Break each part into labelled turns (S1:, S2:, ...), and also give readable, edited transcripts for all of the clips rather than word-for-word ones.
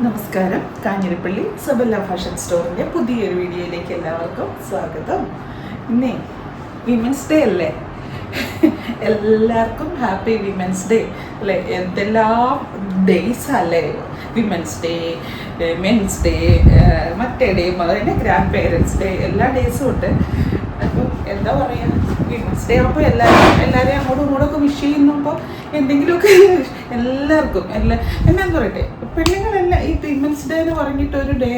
S1: നമസ്കാരം. കാഞ്ഞിരപ്പള്ളി സബല്ല ഫാഷൻ സ്റ്റോറിൻ്റെ പുതിയൊരു വീഡിയോയിലേക്ക് എല്ലാവർക്കും സ്വാഗതം. ഇന്നേ വിമൻസ് ഡേ അല്ലേ? എല്ലാവർക്കും ഹാപ്പി വിമൻസ് ഡേ അല്ലേ? എന്തെല്ലാം ഡേയ്സ് അല്ലേ? വിമൻസ് ഡേ, മെൻസ് ഡേ, മറ്റേ ഡേ, അതിൻ്റെ ഗ്രാൻഡ് പേരൻസ് ഡേ, എല്ലാ ഡേയ്സും ഉണ്ട്. അപ്പം എന്താ പറയുക, വിമൻസ് ഡേ അപ്പോൾ എല്ലാവരെയും അങ്ങോട്ടും ഇങ്ങോട്ടൊക്കെ വിഷ് ചെയ്യുമ്പോൾ എന്തെങ്കിലുമൊക്കെ എല്ലാവർക്കും എന്നാന്ന് പറയട്ടെ, പെണ്ണുങ്ങളെല്ലാം ഈ വിമൻസ് ഡേ എന്ന് പറഞ്ഞിട്ട് ഒരു ഡേ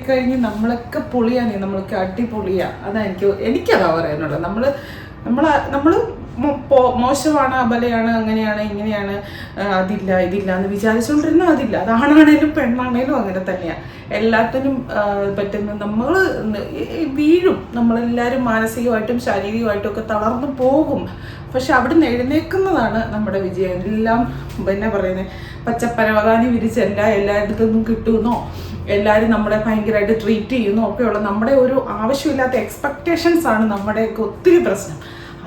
S1: കഴിഞ്ഞ് നമ്മളൊക്കെ പൊളിയാണ്, നമ്മൾക്ക് അടിപൊളിയാണ്. അതാ എനിക്കതാ പറയാനുള്ളത്. നമ്മൾ മോശമാണ്, അബലയാണ്, അങ്ങനെയാണ് ഇങ്ങനെയാണ്, അതില്ല ഇതില്ല എന്ന് വിചാരിച്ചുകൊണ്ടിരുന്ന അതില്ല. അതാണാണേലും പെണ്ണാണേലും അങ്ങനെ തന്നെയാണ്. എല്ലാത്തിനും പറ്റുന്ന നമ്മൾ വീഴും, നമ്മളെല്ലാവരും മാനസികമായിട്ടും ശാരീരികമായിട്ടും ഒക്കെ തളർന്നു പോകും. പക്ഷെ അവിടെ നിന്ന് എഴുന്നേൽക്കുന്നതാണ് നമ്മുടെ വിജയം. എല്ലാം പിന്നെ പറയുന്നത് പച്ചപ്പരവകാനി വിരിച്ചല്ല എല്ലായിടത്തു നിന്നും കിട്ടുമെന്നോ എല്ലാവരും നമ്മളെ ഭയങ്കരമായിട്ട് ട്രീറ്റ് ചെയ്യുന്നോ ഒക്കെയുള്ള നമ്മുടെ ഒരു ആവശ്യമില്ലാത്ത എക്സ്പെക്റ്റേഷൻസ് ആണ് നമ്മുടെയൊക്കെ ഒത്തിരി പ്രശ്നം.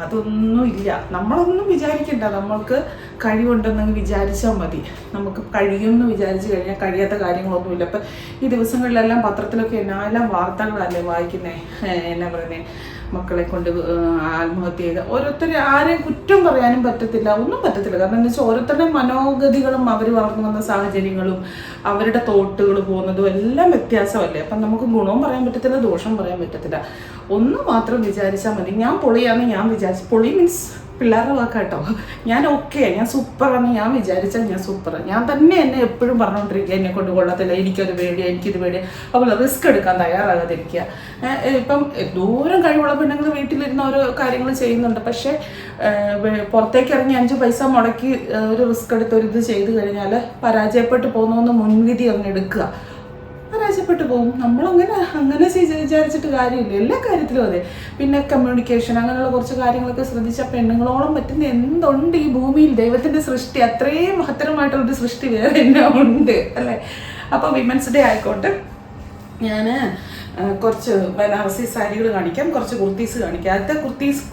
S1: അതൊന്നും ഇല്ല. നമ്മളൊന്നും വിചാരിക്കണ്ട. നമ്മൾക്ക് കഴിവുണ്ടെന്ന് വിചാരിച്ചാൽ മതി. നമുക്ക് കഴിയുമെന്ന് വിചാരിച്ചു കഴിഞ്ഞാൽ കഴിയാത്ത കാര്യങ്ങളൊന്നുമില്ല. അപ്പം ഈ ദിവസങ്ങളിലെല്ലാം പത്രത്തിലൊക്കെ എല്ലാം വാർത്തകളല്ലേ വായിക്കുന്നത്. എന്നാ പറയുന്നത്, മക്കളെ കൊണ്ട് ആത്മഹത്യ ചെയ്ത് ഓരോരുത്തരെ ആരെയും കുറ്റം പറയാനും പറ്റത്തില്ല, ഒന്നും പറ്റത്തില്ല. കാരണം എന്താ വെച്ചാൽ ഓരോരുത്തരുടെ മനോഗതികളും അവർ വളർന്നു വന്ന സാഹചര്യങ്ങളും അവരുടെ തോട്ടുകൾ പോകുന്നതും എല്ലാം വ്യത്യാസമല്ലേ. അപ്പം നമുക്ക് ഗുണവും പറയാൻ പറ്റത്തില്ല, ദോഷം പറയാൻ പറ്റത്തില്ല. ഒന്ന് മാത്രം വിചാരിച്ചാൽ മതി. ഞാൻ പൊളിയാന്ന് ഞാൻ വിചാരിച്ചു, പൊളി മീൻസ് പിള്ളേരുടെ വാക്കാട്ടോ, ഞാൻ ഓക്കെ, ഞാൻ സൂപ്പറാന്ന് ഞാൻ വിചാരിച്ചാൽ ഞാൻ സൂപ്പറാണ്. ഞാൻ തന്നെ എന്നെ എപ്പോഴും പറഞ്ഞുകൊണ്ടിരിക്കുക എന്നെ കൊണ്ട് കൊള്ളത്തില്ല, എനിക്കത് പേടിയാണ്, എനിക്കിത് പേടിയാണ്. അപ്പോൾ റിസ്ക് എടുക്കാൻ തയ്യാറാകാതിരിക്കുക. ഇപ്പം ദൂരം കഴിവുള്ള പെണ്ണുങ്ങൾ വീട്ടിലിരുന്ന ഓരോ കാര്യങ്ങൾ ചെയ്യുന്നുണ്ട്. പക്ഷേ പുറത്തേക്ക് ഇറങ്ങി 5 പൈസ മുടക്കി ഒരു റിസ്ക് എടുത്ത് ഒരു ഇത് ചെയ്ത് കഴിഞ്ഞാൽ പരാജയപ്പെട്ടു പോകുന്നതെന്ന് മുൻവിധി അങ്ങ് എടുക്കുക. പരാജയപ്പെട്ടു പോകും. നമ്മളങ്ങനെ വിചാരിച്ചിട്ട് കാര്യമില്ല. എല്ലാ കാര്യത്തിലും അതെ. പിന്നെ കമ്മ്യൂണിക്കേഷൻ, അങ്ങനെയുള്ള കുറച്ച് കാര്യങ്ങളൊക്കെ ശ്രദ്ധിച്ചാൽ പെണ്ണുങ്ങളോളം പറ്റുന്ന എന്തുണ്ട് ഈ ഭൂമിയിൽ. ദൈവത്തിൻ്റെ സൃഷ്ടി അത്രയും മഹത്തരമായിട്ടുള്ളൊരു സൃഷ്ടി വേറെ എന്നാ ഉണ്ട് അല്ലേ? അപ്പോൾ വിമൻസ് ഡേ ആയിക്കോട്ടെ, ഞാൻ കുറച്ച് ബനാറസി സാരികൾ കാണിക്കാം, കുറച്ച് കുർത്തീസ് കാണിക്കാം. അടുത്ത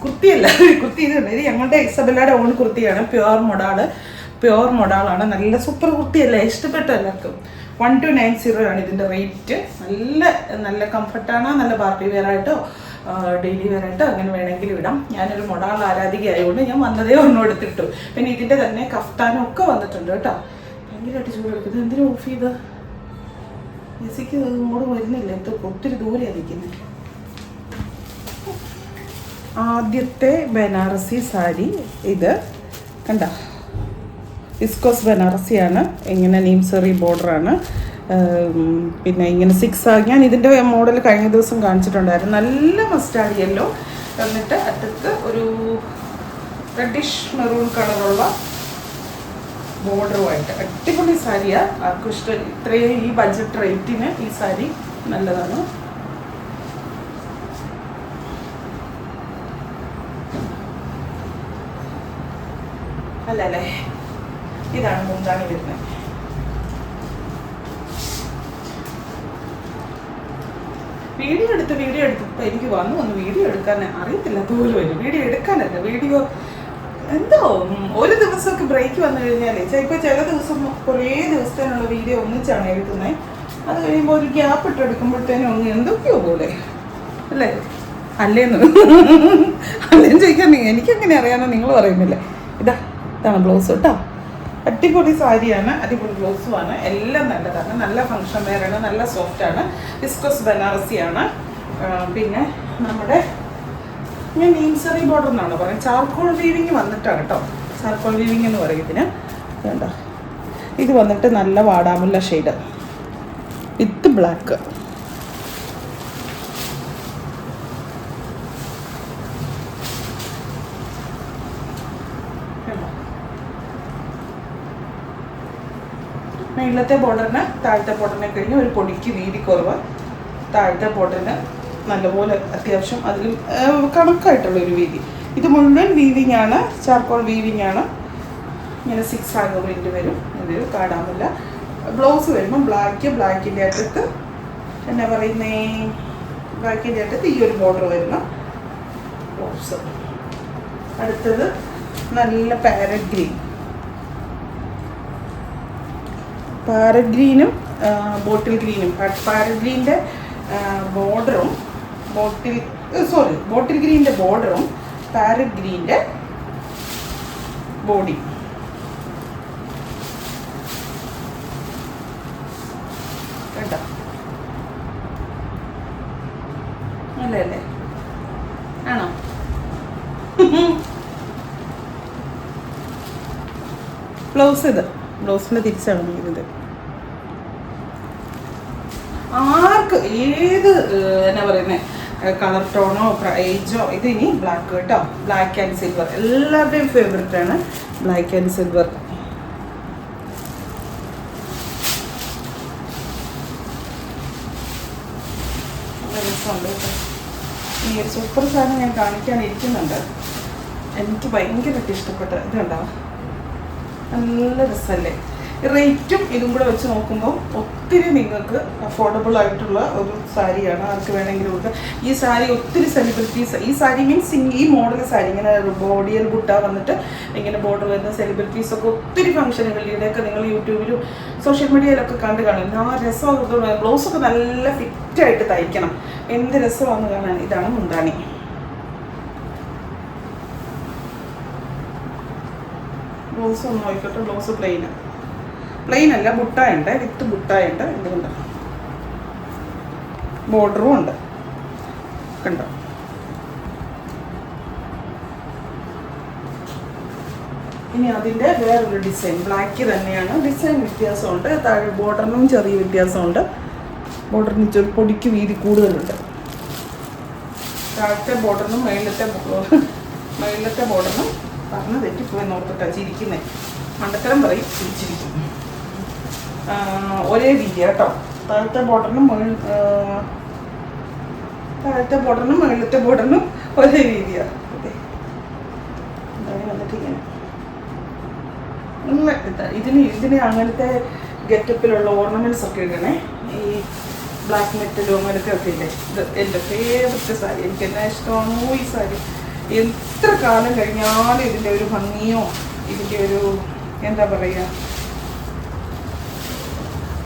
S1: കുർത്തിയല്ല, കുർത്തി ഇത് ഞങ്ങളുടെ ഇസബല്ലയുടെ ഓൺ കുർത്തിയാണ്. പ്യുവർ മൊഡാളാണ്. നല്ല സൂപ്പർ കുർത്തിയല്ലേ, ഇഷ്ടപ്പെട്ട എല്ലാവർക്കും. 1290 ആണ് ഇതിൻ്റെ റേറ്റ്. നല്ല കംഫർട്ടാണ്. നല്ല പാർട്ടി വെയർ ആയിട്ടോ ഡെയിലി വെയർ ആയിട്ടോ അങ്ങനെ വേണമെങ്കിലും ഇടാം. ഞാനൊരു മൊഡാൾ ആരാധികയായതുകൊണ്ട് ഞാൻ വന്നതേ ഒന്നും എടുത്തിട്ടു. പിന്നെ ഇതിൻ്റെ തന്നെ കഫ്താനും ഒക്കെ വന്നിട്ടുണ്ട് കേട്ടോ. ഭയങ്കരമായിട്ട് ചൂടെടുക്കുന്നത്. എന്തിനും ഓഫ് ചെയ്ത് എസിക്ക് ഇങ്ങോട്ട് വരുന്നില്ല, ഒത്തിരി ദൂരെ ഇരിക്കുന്നത്. ആദ്യത്തെ ബനാറസി സാരി ഇത് കണ്ട, വിസ്കോസ് ബനാറസിയാണ്. ഇങ്ങനെ നീംസറി ബോർഡറാണ്. പിന്നെ ഇങ്ങനെ 6 ഞാൻ ഇതിൻ്റെ മോഡൽ കഴിഞ്ഞ ദിവസം കാണിച്ചിട്ടുണ്ടായിരുന്നു. നല്ല മസ്റ്റാർഡ് യെല്ലോ, എന്നിട്ട് അറ്റത്ത് ഒരു റെഡിഷ് മെറൂൺ കളറുള്ള ബോർഡറുമായിട്ട് അടിപൊളി സാരിയാണ്. ആർക്കും ഇഷ്ടം. ഇത്രയും ഈ ബഡ്ജറ്റ് റേറ്റിന് ഈ സാരി നല്ലതാണ്. അല്ലല്ലേ, ഇതാണ് മുന്താണി വരുന്നത്. വീഡിയോ എടുത്ത് എനിക്ക് ഒന്ന് വീഡിയോ എടുക്കാൻ അറിയത്തില്ല പോലും വരും. വീഡിയോ എടുക്കാനല്ല, വീഡിയോ എന്തോ ഒരു ദിവസമൊക്കെ ബ്രേക്ക് വന്നു കഴിഞ്ഞാലേ ഇപ്പോൾ ചില ദിവസം കുറേ ദിവസത്തേനുള്ള വീഡിയോ ഒന്നിച്ചാണ് എടുക്കുന്നത്. അത് കഴിയുമ്പോൾ ഒരു ഗ്യാപ്പ് ഇട്ടെടുക്കുമ്പോഴത്തേനും എന്തൊക്കെയോ പോലെ അല്ലേ? അല്ലേന്ന് ചോദിക്കാൻ എനിക്കെങ്ങനെ അറിയാമെന്ന് നിങ്ങൾ പറയുന്നില്ലേ. ഇതാണ് ബ്ലൗസ് കേട്ടോ. അടിപൊളി സാരിയാണ്, അടിപൊളി ബ്ലൗസുമാണ്. എല്ലാം നല്ലതാണ്. നല്ല ഫങ്ഷൻ വെയറാണ്, നല്ല സോഫ്റ്റാണ്. വിസ്കോസ് ബനാറസിയാണ്. പിന്നെ നമ്മുടെ ഞാൻ നീംസറി ബോർഡർ എന്നാണ് പറയുന്നത്. ചാർക്കോൾ വീവിങ് വന്നിട്ടാണ് കേട്ടോ. ചാർക്കോൾ വീവിങ് എന്ന് പറയും ഇതിന്. വേണ്ട, ഇത് വന്നിട്ട് നല്ല വാടാമുല്ല ഷെയ്ഡ് വിത്ത് ബ്ലാക്ക്. മേളത്തെ ബോർഡറിന് താഴത്തെ ബോർഡറിനെ കഴിഞ്ഞ് ഒരു പൊടിക്ക് വീതി കുറവ്. താഴത്തെ ബോർഡറിന് നല്ലപോലെ അത്യാവശ്യം അതിൽ കണക്കായിട്ടുള്ളൊരു വീതി. ഇത് മുഴുവൻ വീവിങ് ആണ്, ചാർക്കോൾ വീവിങ് ആണ്. ഇങ്ങനെ 6 ആഗ് പ്രിൻ്റ് വരും. ഇതൊരു കാടാമില്ല. ബ്ലൗസ് വരുമ്പം ബ്ലാക്കിൻ്റെ അറ്റത്ത് എന്നാ പറയുന്നേ, ബ്ലാക്കിൻ്റെ അറ്റത്ത് ഈ ഒരു ബോർഡർ വരുന്ന ബ്ലൗസ്. അടുത്തത് നല്ല പാരറ്റ് ഗ്രീൻ. പാരറ്റ് ഗ്രീനും ബോട്ടിൽ ഗ്രീനും. പാരറ്റ് ഗ്രീൻ്റെ ബോർഡറും ബോട്ടിൽ ഗ്രീൻ്റെ ബോർഡറും പാരറ്റ് ഗ്രീൻ്റെ ബോഡി. കേട്ടോ, അല്ലേ ആണോ? ബ്ലൗസിൻ്റെ തിരിച്ചാണ് ഇത്. ആർക്ക് ഏത് എന്നാ പറയുന്നത് കളർ ടോണോ ഏജോ, ഇത് ഇനി ബ്ലാക്ക് കേട്ടോ, ബ്ലാക്ക് ആൻഡ് സിൽവർ എല്ലാവരുടെയും ഫേവററ്റ് ആണ് ബ്ലാക്ക് ആൻഡ് സിൽവർ. ഈ ഒരു സൂപ്പർ സാധനം ഞാൻ കാണിക്കാനിരിക്കുന്നുണ്ട്. എനിക്ക് ഭയങ്കരമായിട്ട് ഇഷ്ടപ്പെട്ട ഇതുണ്ടോ, നല്ല രസമല്ലേ? റേറ്റും ഇതും കൂടെ വെച്ച് നോക്കുമ്പോൾ ഒത്തിരി നിങ്ങൾക്ക് അഫോർഡബിൾ ആയിട്ടുള്ള ഒരു സാരിയാണ്. ആർക്ക് വേണമെങ്കിലും കൊടുക്കുക. ഈ സാരി ഒത്തിരി സെലിബ്രിറ്റീസ്, ഈ സാരി മീൻസ് ഈ മോഡൽ സാരി ഇങ്ങനെ ബോഡിയൽ ബുട്ട വന്നിട്ട് ഇങ്ങനെ ബോർഡർ വരുന്ന സെലിബ്രിറ്റീസൊക്കെ ഒത്തിരി ഫംഗ്ഷനുകളിലൂടെയൊക്കെ നിങ്ങൾ യൂട്യൂബിലും സോഷ്യൽ മീഡിയയിലൊക്കെ കണ്ട് കാണും. ആ രസമാണ്. ബ്ലൗസൊക്കെ നല്ല ഫിറ്റായിട്ട് തയ്ക്കണം. എന്ത് രസമാണെന്ന് കാണാൻ. ഇതാണ് മുന്താണി. ബ്ലൗസ് ഒന്ന് നോക്കിക്കോട്ടെ. ബ്ലൗസ് പ്ലെയിൻ അല്ല, ബുട്ടായുണ്ട്, വിത്ത് ബുട്ടായുണ്ട്. ഇതുകൊണ്ട് ബോർഡറും ഉണ്ട്, കണ്ടോ? ഇനി അതിൻ്റെ വേറൊരു ഡിസൈൻ ബ്ലാക്ക് തന്നെയാണ്. ഡിസൈൻ വ്യത്യാസമുണ്ട്. താഴെ ബോർഡറിനും ചെറിയ വ്യത്യാസമുണ്ട്. ബോർഡറിന് പൊടിക്ക് വീതി കൂടുതലുണ്ട്. താഴത്തെ ബോർഡറിനും മേളിലത്തെ ബോർഡറിനും പറഞ്ഞ് തെറ്റിപ്പോയി നോർത്തിട്ടാണ് ചിരിക്കുന്നത്. മണ്ടത്തരം പറയും, ചിരിച്ചിരിക്കും. ഒരേ വീതി കേട്ടോ. താഴത്തെ ബോർഡറിനും മേളിലത്തെ ബോർഡറിനും ഒരേ വീതിയാണ്. അതെ, വന്നിട്ട് ഇങ്ങനെ നല്ല ഇതിന് അങ്ങനത്തെ ഗെറ്റപ്പിലുള്ള ഓർണമെന്റ്സ് ഒക്കെ ഇടണേ. ഈ ബ്ലാക്ക് മെറ്റലും അങ്ങനത്തെ ഒക്കെ ഇല്ലേ. ഇത് എൻ്റെ ഫേവററ്റ് സാരി. എനിക്ക് എന്നാ ഇഷ്ടമാണോ ഈ സാരി. എത്ര കാലം കഴിഞ്ഞാലും ഇതിൻ്റെ ഒരു ഭംഗിയോ ഇതിൻ്റെ ഒരു എന്താ പറയുക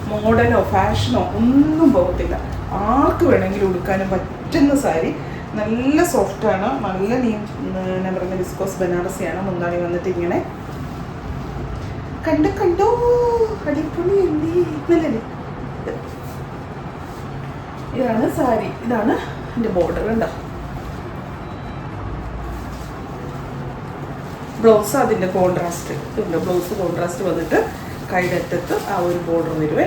S1: മോഡലോ ഫാഷനോ ഒന്നും പോകത്തില്ല. ആർക്ക് വേണമെങ്കിലും ഉടുക്കാനും പറ്റുന്ന സാരി. നല്ല സോഫ്റ്റാണ്, നല്ല എന്നാ പറയുക വിസ്കോസ് ബനാറസിയാണ്. മുന്താണി വന്നിട്ട് ഇങ്ങനെ കണ്ടോ അടിപൊളി നല്ലല്ലേ. ഇതാണ് സാരി. ഇതാണ് എൻ്റെ ബോർഡർ. കണ്ടോ? ബ്ലൗസ് അതിൻ്റെ കോൺട്രാസ്റ്റ് ഉണ്ട്. ബ്ലൗസ് കോൺട്രാസ്റ്റ് വന്നിട്ട് കൈയുടെ അറ്റത്ത് ആ ഒരു ബോർഡർ വരുവേ.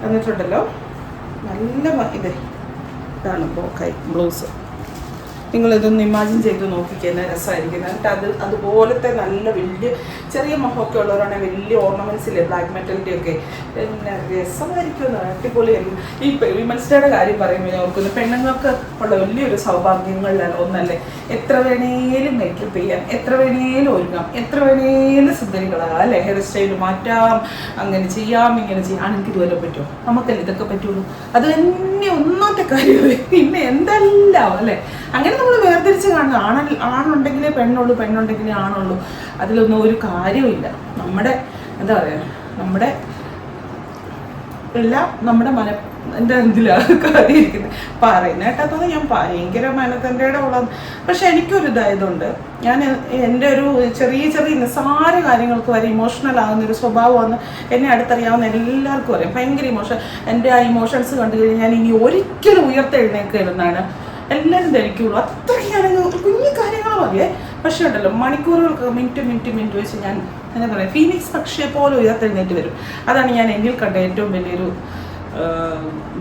S1: എന്നിട്ടുണ്ടല്ലോ നല്ല ഇതാണ് ബ്ലൗസ്. നിങ്ങളിതൊന്ന് ഇമാജിൻ ചെയ്ത് നോക്കിക്കുന്ന രസമായിരിക്കും. എന്നിട്ട് അതുപോലത്തെ നല്ല വലിയ ചെറിയ മൊഹമൊക്കെ ഉള്ളവരാണെങ്കിൽ വലിയ ഓർണമെൻറ്റ്സില്ലേ ബ്ലാക്ക് മെറ്റലിൻ്റെ ഒക്കെ പിന്നെ രസമായിരിക്കും. അടിപൊളിയായിരിക്കും. ഈ വിമൻസ് ഡേയുടെ കാര്യം പറയുമ്പോൾ ഞാൻ ഓർക്കുന്നു, പെണ്ണുങ്ങൾക്ക് ഉള്ള വലിയൊരു സൗഭാഗ്യങ്ങളിൽ ഒന്നല്ലേ. എത്ര വേണേലും മേക്കപ്പ് ചെയ്യാം, എത്ര വേണേലും ഒരുങ്ങാം, എത്ര വേണേലും സുന്ദരികളാകാം അല്ലേ. ഹെയർ സ്റ്റൈൽ മാറ്റാം, അങ്ങനെ ചെയ്യാം, ഇങ്ങനെ ചെയ്യാം. ആണെങ്കിൽ ഇതുവരെ പറ്റുമോ? നമുക്കല്ലേ ഇതൊക്കെ പറ്റുള്ളൂ. അത് തന്നെ ഒന്നാമത്തെ കാര്യമല്ലേ. പിന്നെ എന്തെല്ലാം അല്ലേ. അങ്ങനെ നമ്മൾ വേർതിരിച്ച് കാണുന്നത്. ആണുണ്ടെങ്കിലേ പെണ്ണുള്ളൂ, പെണ്ണുണ്ടെങ്കിലേ ആണുള്ളൂ. അതിലൊന്നും ഒരു കാര്യമില്ല. നമ്മുടെ എന്താ പറയുക, നമ്മുടെ എല്ലാം നമ്മുടെ എൻ്റെ ഇതിലാണ് കാര്യം ഇരിക്കുന്നത്. പറയുന്ന കേട്ടത് ഞാൻ ഭയങ്കര മനത്തൻ്റെ ഉള്ളത്. പക്ഷെ എനിക്കൊരു ഇതായതുകൊണ്ട് ഞാൻ എൻ്റെ ഒരു ചെറിയ നിസ്സാര കാര്യങ്ങൾക്ക് വരെ ഇമോഷണൽ ആകുന്നൊരു സ്വഭാവമാണ്. എന്നെ അടുത്തറിയാവുന്ന എല്ലാവർക്കും അറിയാം. ഭയങ്കര ഇമോഷൻ. എൻ്റെ ആ ഇമോഷൻസ് കണ്ടു കഴിഞ്ഞാൽ ഞാൻ ഇനി ഒരിക്കലും ഉയർത്തെഴുന്നേൽക്കരുതെന്നാണ് എല്ലാവരും ധരിക്കുള്ളൂ. അത്രയ്ക്ക് ഞാനൊരു കുഞ്ഞു കാര്യങ്ങൾ മതിയേ. പക്ഷേ ഉണ്ടല്ലോ മണിക്കൂറുകൾക്ക് മിനിറ്റ് വെച്ച് ഞാൻ എന്താ പറയുക ഫീനിക്സ് പക്ഷിയെ പോലെ ഉയർത്തെഴുന്നേറ്റ് വരും. അതാണ് ഞാൻ എന്നിൽ കണ്ട ഏറ്റവും വലിയൊരു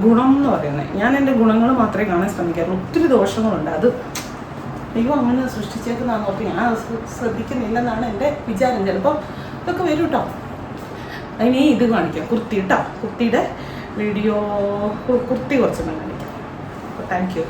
S1: ഗുണം എന്ന് പറയുന്നത്. ഞാൻ എൻ്റെ ഗുണങ്ങൾ മാത്രമേ കാണാൻ ശ്രമിക്കാറുള്ളൂ. ഒത്തിരി ദോഷങ്ങളുണ്ട്. അത് ദൈവം അങ്ങനെ സൃഷ്ടിച്ചേക്കുന്നതാണെന്ന് ഓർത്ത് ഞാൻ ശ്രദ്ധിക്കുന്നില്ലെന്നാണ് എൻ്റെ വിചാരം. ചിലപ്പോൾ ഇതൊക്കെ വരും കേട്ടോ. അതിന് ഇത് കാണിക്കാം, കുർത്തി കേട്ടോ. കുർത്തിയുടെ വീഡിയോ കുർത്തി കുറച്ചൊന്നും കാണിക്കാം. Thank you.